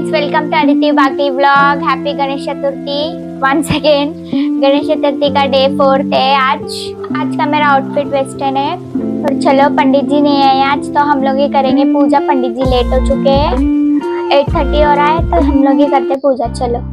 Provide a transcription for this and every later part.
friends, welcome to Aditi Bhakti vlog. Happy Ganesh Chaturthi once again. Ganesh Chaturthi का day 4 है आज का मेरा आउटफिट वेस्टर्न है। और चलो, पंडित जी नहीं है आज, तो हम लोग ही करेंगे पूजा। पंडित जी लेट हो चुके हैं, 8:30 हो रहा है, तो हम लोग ही करते पूजा। चलो।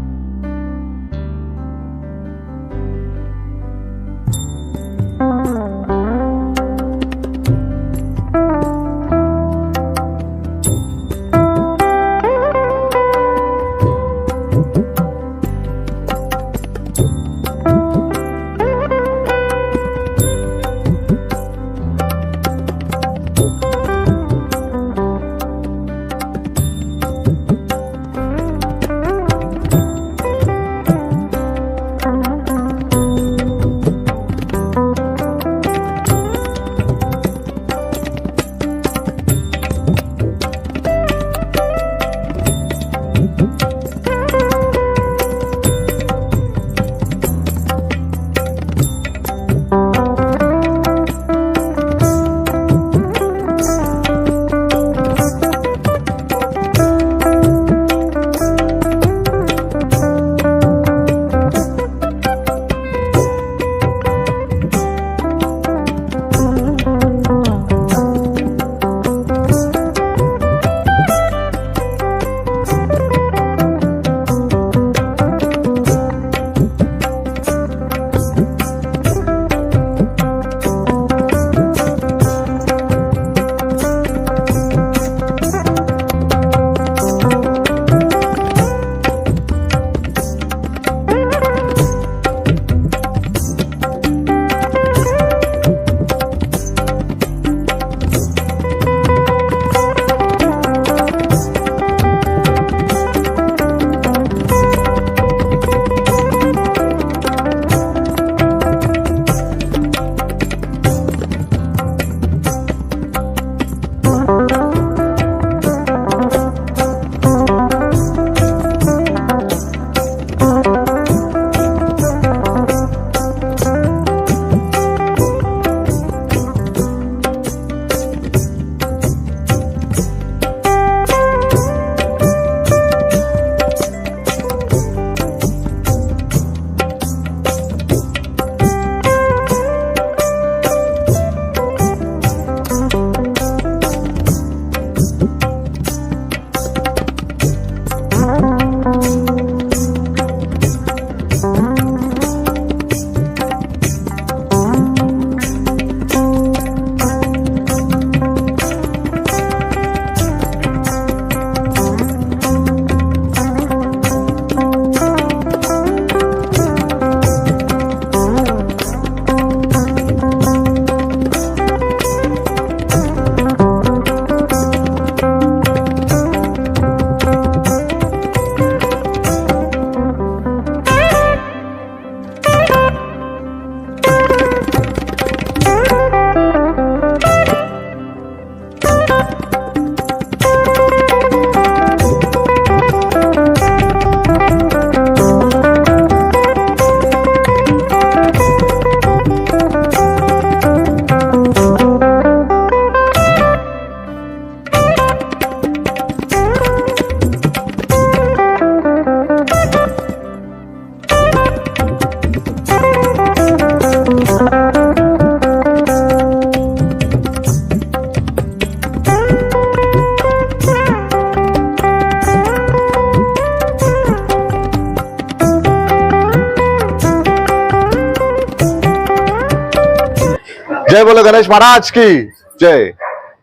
जय बोलो गणेश महाराज की जय।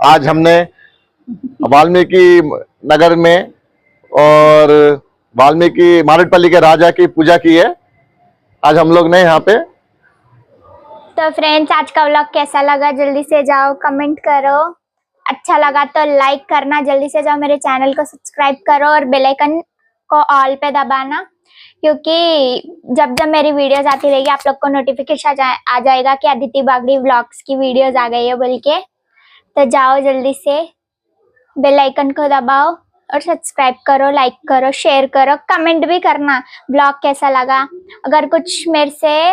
आज हमने वाल्मीकि नगर में और वाल्मीकि मारेडपल्ली के राजा की पूजा की है। आज हम लोग ने यहाँ पे। तो फ्रेंड्स, आज का व्लॉग कैसा लगा जल्दी से जाओ कमेंट करो। अच्छा लगा तो लाइक करना, जल्दी से जाओ मेरे चैनल को सब्सक्राइब करो और बेल आइकन को ऑल पे दबाना, क्योंकि जब जब मेरी वीडियोस आती रहेगी आप लोग को नोटिफिकेशन आ जाएगा कि अदिति बागड़ी व्लॉग्स की वीडियोस आ गई है बोल के। तो जाओ जल्दी से बेल आइकन को दबाओ और सब्सक्राइब करो, लाइक करो, शेयर करो, कमेंट भी करना व्लॉग कैसा लगा। अगर कुछ मेरे से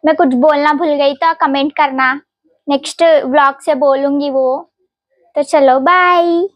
मैं कुछ बोलना भूल गई तो कमेंट करना, नेक्स्ट व्लॉग से बोलूंगी वो। तो चलो बाय।